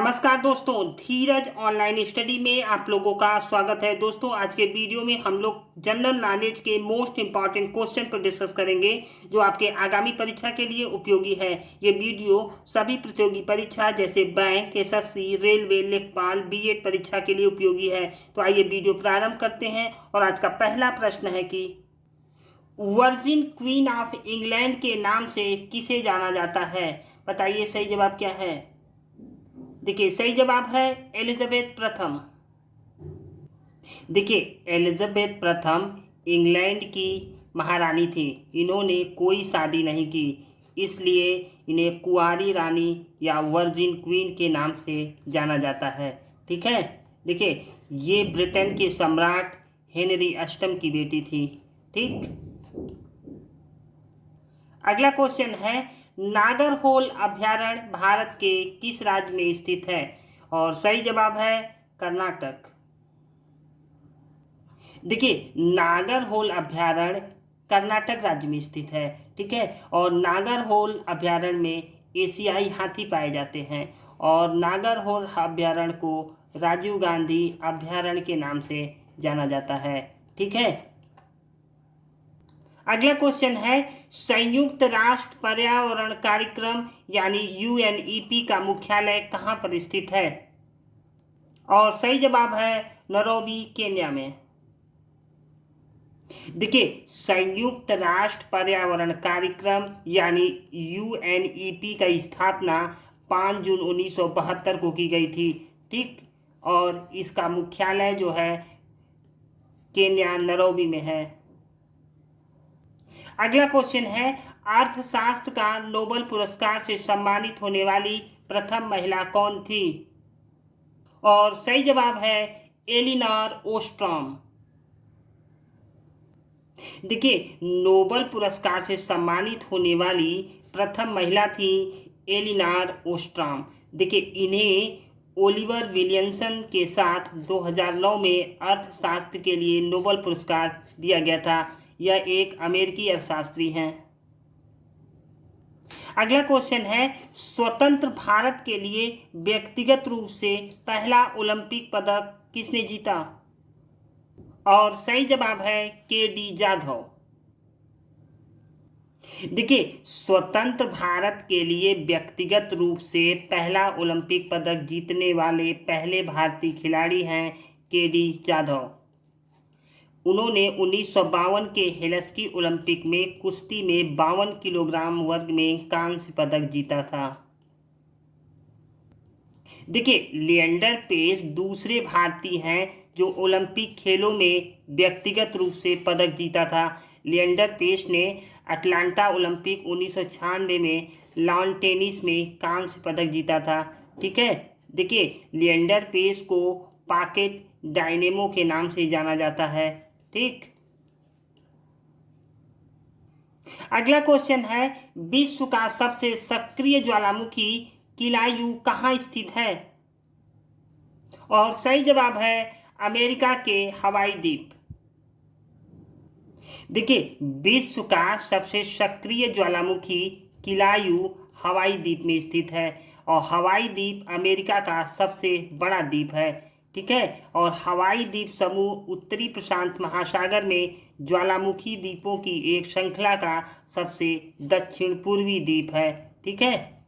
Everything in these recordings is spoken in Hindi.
नमस्कार दोस्तों, धीरज ऑनलाइन स्टडी में आप लोगों का स्वागत है। दोस्तों, आज के वीडियो में हम लोग जनरल नॉलेज के मोस्ट इंपॉर्टेंट क्वेश्चन पर डिस्कस करेंगे जो आपके आगामी परीक्षा के लिए उपयोगी है। ये वीडियो सभी प्रतियोगी परीक्षा जैसे बैंक, एसएससी, रेलवे, लेखपाल, बीएड परीक्षा के लिए उपयोगी है। तो आइए वीडियो प्रारंभ करते हैं। और आज का पहला प्रश्न है कि वर्जिन क्वीन ऑफ इंग्लैंड के नाम से किसे जाना जाता है? बताइए सही जवाब क्या है। देखिए, सही जवाब है एलिजाबेथ प्रथम। देखिए, एलिजाबेथ प्रथम इंग्लैंड की महारानी थी। इन्होंने कोई शादी नहीं की, इसलिए इन्हें कुंवारी रानी या वर्जिन क्वीन के नाम से जाना जाता है। ठीक है। देखिए, ये ब्रिटेन के सम्राट हेनरी अष्टम की बेटी थी। ठीक। अगला क्वेश्चन है, नागरहोल अभ्यारण्य भारत के किस राज्य में स्थित है? और सही जवाब है कर्नाटक। देखिए, नागरहोल अभ्यारण्य कर्नाटक राज्य में स्थित है। ठीक है। और नागरहोल अभ्यारण्य में एशियाई हाथी पाए जाते हैं और नागरहोल अभ्यारण्य को राजीव गांधी अभ्यारण्य के नाम से जाना जाता है। ठीक है। अगला क्वेश्चन है, संयुक्त राष्ट्र पर्यावरण कार्यक्रम यानी यूएनईपी का मुख्यालय कहाँ पर स्थित है? और सही जवाब है नैरोबी, केन्या में। देखिए, संयुक्त राष्ट्र पर्यावरण कार्यक्रम यानी यूएनईपी का स्थापना 5 जून 1972 को की गई थी। ठीक। और इसका मुख्यालय जो है केन्या, नैरोबी में है। अगला क्वेश्चन है, अर्थशास्त्र का नोबेल पुरस्कार से सम्मानित होने वाली प्रथम महिला कौन थी? और सही जवाब है एलिनोर ओस्ट्रॉम। देखिए, नोबेल पुरस्कार से सम्मानित होने वाली प्रथम महिला थी एलिनोर ओस्ट्रॉम। देखिए, इन्हें ओलिवर विलियमसन के साथ 2009 में अर्थशास्त्र के लिए नोबेल पुरस्कार दिया गया था। यह एक अमेरिकी अर्थशास्त्री हैं। अगला क्वेश्चन है, स्वतंत्र भारत के लिए व्यक्तिगत रूप से पहला ओलंपिक पदक किसने जीता? और सही जवाब है के.डी. जाधव। देखिए, स्वतंत्र भारत के लिए व्यक्तिगत रूप से पहला ओलंपिक पदक जीतने वाले पहले भारतीय खिलाड़ी हैं के.डी. जाधव। उन्होंने 1952 के हेलसिंकी ओलंपिक में कुश्ती में 52 किलोग्राम वर्ग में कांस्य पदक जीता था। देखिए, लिएंडर पेस दूसरे भारतीय हैं जो ओलंपिक खेलों में व्यक्तिगत रूप से पदक जीता था। लिएंडर पेस ने अटलांटा ओलंपिक 1996 में लॉन टेनिस में कांस्य पदक जीता था। ठीक है। देखिए, लिएंडर पेस को पॉकेट डायनेमो के नाम से जाना जाता है। ठीक। अगला क्वेश्चन है, विश्व का सबसे सक्रिय ज्वालामुखी किलायू कहाँ स्थित है? और सही जवाब है अमेरिका के हवाई द्वीप। देखिए, विश्व का सबसे सक्रिय ज्वालामुखी किलायू हवाई द्वीप में स्थित है और हवाई द्वीप अमेरिका का सबसे बड़ा द्वीप है। ठीक है। और हवाई द्वीप समूह उत्तरी प्रशांत महासागर में ज्वालामुखी द्वीपों की एक श्रृंखला का सबसे दक्षिण पूर्वी द्वीप है। ठीक है।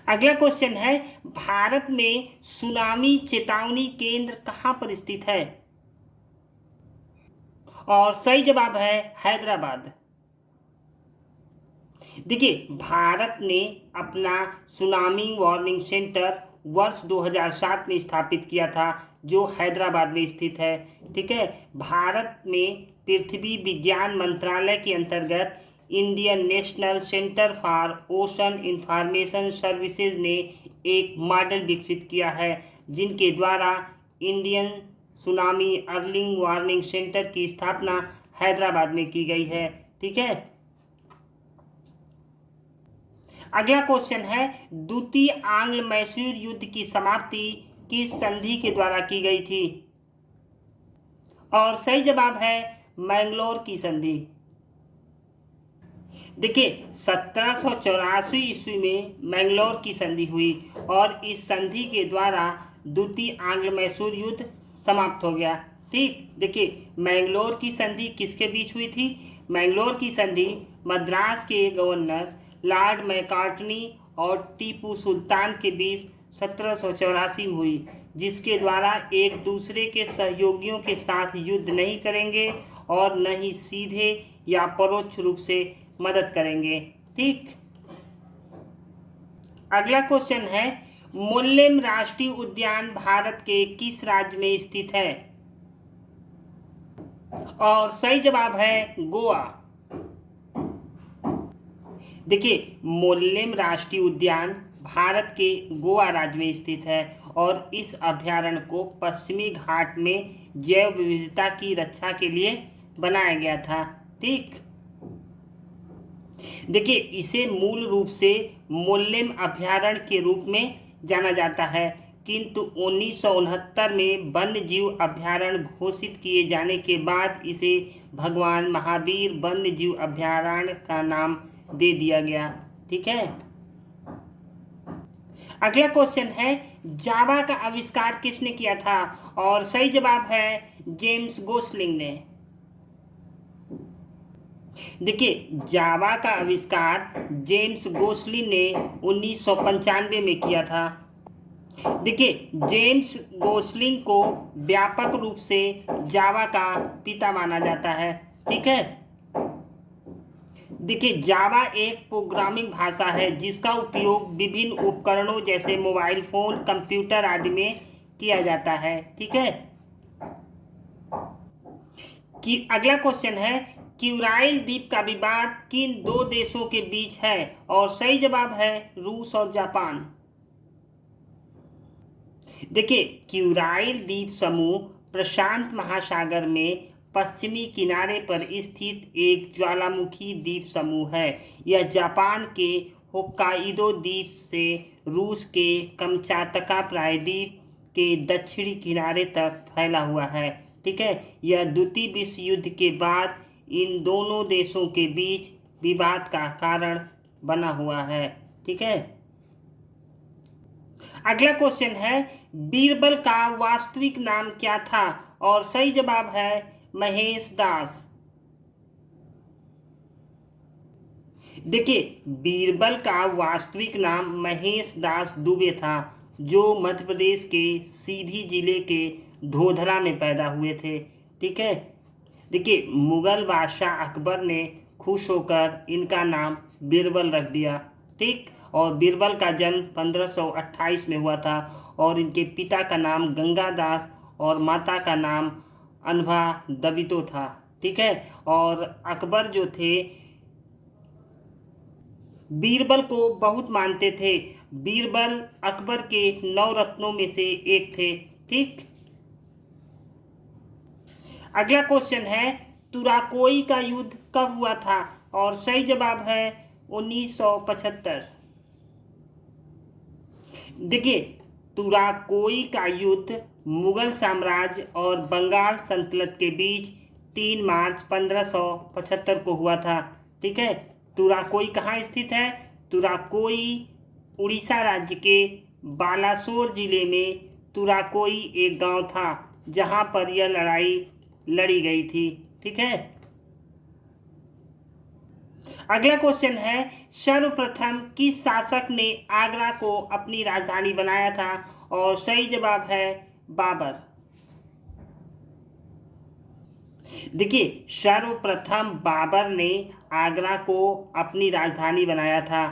अगला क्वेश्चन है, भारत में सुनामी चेतावनी केंद्र कहाँ पर स्थित है? और सही जवाब है हैदराबाद। देखिए, भारत ने अपना सुनामी वार्निंग सेंटर वर्ष 2007 में स्थापित किया था जो हैदराबाद में स्थित है। ठीक है। भारत में पृथ्वी विज्ञान मंत्रालय के अंतर्गत Indian national centre for ocean information services ने एक मॉडल विकसित किया है जिनके द्वारा Indian tsunami early warning centre की स्थापना हैदराबाद में की गई है। ठीक है। अगला क्वेश्चन है, द्वितीय आंग्ल मैसूर युद्ध की समाप्ति किस संधि के द्वारा की गई थी? और सही जवाब है मैंगलोर की संधि। देखिए 1784 ईस्वी में मैंगलोर की संधि हुई और इस संधि के द्वारा द्वितीय आंग्ल मैसूर युद्ध समाप्त हो गया। ठीक, देखिए मैंगलोर की संधि किसके बीच हुई थी? मैंगलोर की संधि मद्रास के गवर्नर लॉर्ड मैकार्टनी और टीपू सुल्तान के बीच 1784 में हुई, जिसके द्वारा एक दूसरे के सहयोगियों के साथ युद्ध नहीं करेंगे और न ही सीधे या परोक्ष रूप से मदद करेंगे। ठीक, अगला क्वेश्चन है, मोल्लेम राष्ट्रीय उद्यान भारत के किस राज्य में स्थित है? और सही जवाब है गोवा। देखिए मोल्लेम राष्ट्रीय उद्यान भारत के गोवा राज्य में स्थित है और इस अभयारण्य को पश्चिमी घाट में जैव विविधता की रक्षा के लिए बनाया गया था। ठीक, देखिए इसे मूल रूप से मोल्लेम अभयारण्य के रूप में जाना जाता है, किंतु 1969 में वन्य जीव अभयारण्य घोषित किए जाने के बाद इसे भगवान महावीर वन्य जीव अभयारण्य का नाम दे दिया गया। ठीक है, अगला क्वेश्चन है, जावा का आविष्कार किसने किया था? और सही जवाब है जेम्स गोसलिंग ने। देखिए जावा का आविष्कार जेम्स गोसलिंग ने 1995 में किया था। देखिए जेम्स गोसलिंग को व्यापक रूप से जावा का पिता माना जाता है। ठीक है, देखिए जावा एक प्रोग्रामिंग भाषा है जिसका उपयोग विभिन्न उपकरणों जैसे मोबाइल फोन, कंप्यूटर आदि में किया जाता है। ठीक है, कि अगला क्वेश्चन है, क्यूराइल द्वीप का विवाद किन दो देशों के बीच है? और सही जवाब है रूस और जापान। देखिए क्यूराइल द्वीप समूह प्रशांत महासागर में पश्चिमी किनारे पर स्थित एक ज्वालामुखी द्वीप समूह है। यह जापान के होक्काइडो द्वीप से रूस के कमचातका प्रायद्वीप के दक्षिणी किनारे तक फैला हुआ है। ठीक है, यह द्वितीय विश्व युद्ध के बाद इन दोनों देशों के बीच विवाद का कारण बना हुआ है। ठीक है, अगला क्वेश्चन है, बीरबल का वास्तविक नाम क्या था? और सही जवाब है महेश दास। देखिए बीरबल का वास्तविक नाम महेश दास दुबे था, जो मध्य प्रदेश के सीधी जिले के धोधरा में पैदा हुए थे। ठीक है, देखिए मुगल बादशाह अकबर ने खुश होकर इनका नाम बीरबल रख दिया। ठीक, और बीरबल का जन्म 1528 में हुआ था और इनके पिता का नाम गंगादास और माता का नाम अनभा दबितो था। ठीक है, और अकबर जो थे बीरबल को बहुत मानते थे। बीरबल अकबर के 9 रत्नों में से एक थे। ठीक, अगला क्वेश्चन है, तुराकोई का युद्ध कब हुआ था? और सही जवाब है 1975। देखिए तुराकोई का युद्ध मुगल साम्राज्य और बंगाल सल्तनत के बीच 3 मार्च 1575 को हुआ था। ठीक है, तुराकोई कहाँ स्थित है? तुराकोई उड़ीसा राज्य के बालासोर जिले में तुराकोई एक गांव था जहां पर यह लड़ाई लड़ी गई थी। ठीक है, अगला क्वेश्चन है, सर्वप्रथम किस शासक ने आगरा को अपनी राजधानी बनाया था? और सही जवाब है बाबर। देखिए सर्वप्रथम बाबर ने आगरा को अपनी राजधानी बनाया था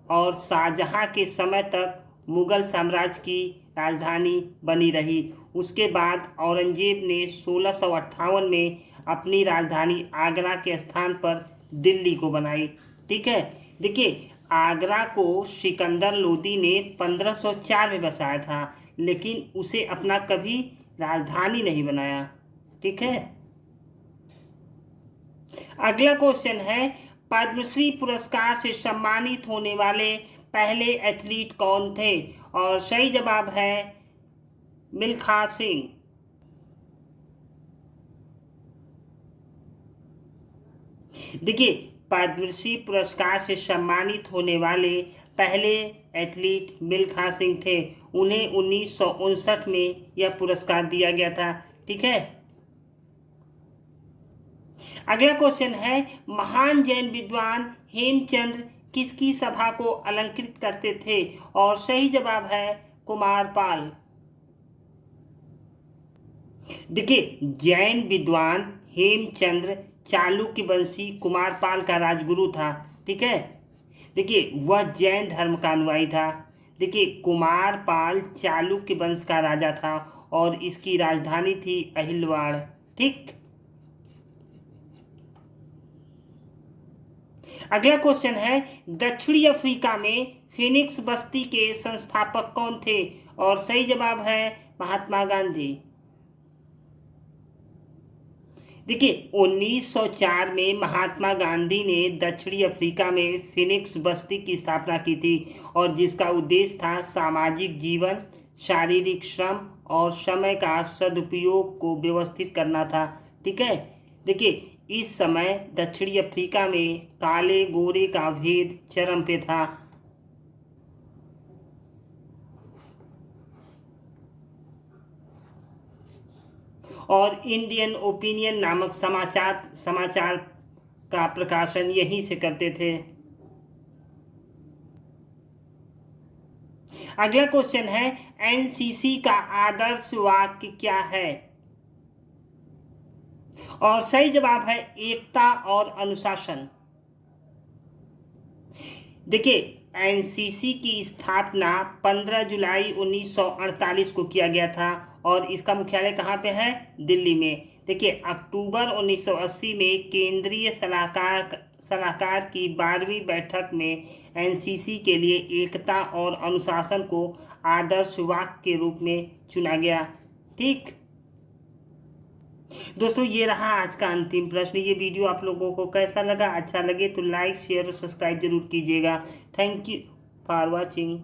और शाहजहां के समय तक मुगल साम्राज्य की राजधानी बनी रही। उसके बाद औरंगजेब ने 1658 में अपनी राजधानी आगरा के स्थान पर दिल्ली को बनाई। ठीक है, देखिए आगरा को सिकंदर लोदी ने 1504 में बसाया था, लेकिन उसे अपना कभी राजधानी नहीं बनाया। ठीक है, अगला क्वेश्चन है, पद्मश्री पुरस्कार से सम्मानित होने वाले पहले एथलीट कौन थे? और सही जवाब है मिल्खा सिंह। देखिए पद्मश्री पुरस्कार से सम्मानित होने वाले पहले एथलीट मिल्खा सिंह थे। उन्हें 1959 में यह पुरस्कार दिया गया था। ठीक है, अगला क्वेश्चन है, महान जैन विद्वान हेमचंद्र किसकी सभा को अलंकृत करते थे? और सही जवाब है कुमारपाल। देखिए, जैन विद्वान हेमचंद्र चालुक्य वंशी कुमारपाल का राजगुरु था। ठीक है, देखिए वह जैन धर्म का अनुयायी था। देखिए, कुमारपाल चालुक्य वंश का राजा था और इसकी राजधानी थी अहिलवाड़। ठीक, अगला क्वेश्चन है, दक्षिणी अफ्रीका में फिनिक्स बस्ती के संस्थापक कौन थे? और सही जवाब है महात्मा गांधी। देखिए, 1904 में महात्मा गांधी ने दक्षिणी अफ्रीका में फिनिक्स बस्ती की स्थापना की थी और जिसका उद्देश्य था सामाजिक जीवन, शारीरिक श्रम और समय का सदुपयोग को व्यवस्थित करना था। ठीक है, देखिए इस समय दक्षिणी अफ्रीका में काले गोरे का भेद चरम पे था। और इंडियन ओपिनियन नामक समाचार का प्रकाशन यहीं से करते थे। अगला क्वेश्चन है, एनसीसी का आदर्श वाक्य क्या है? और सही जवाब है एकता और अनुशासन। देखिए, एनसीसी की स्थापना 15 जुलाई 1948 को किया गया था और इसका मुख्यालय कहाँ पे है? दिल्ली में। देखिए, अक्टूबर 1980 में केंद्रीय सलाहकार की 12वीं बैठक में एनसीसी के लिए एकता और अनुशासन को आदर्श वाक्य के रूप में चुना गया। ठीक दोस्तों, ये रहा आज का अंतिम प्रश्न। ये वीडियो आप लोगों को कैसा लगा? अच्छा लगे तो लाइक, शेयर और सब्सक्राइब जरूर कीजिएगा। Thank you for watching.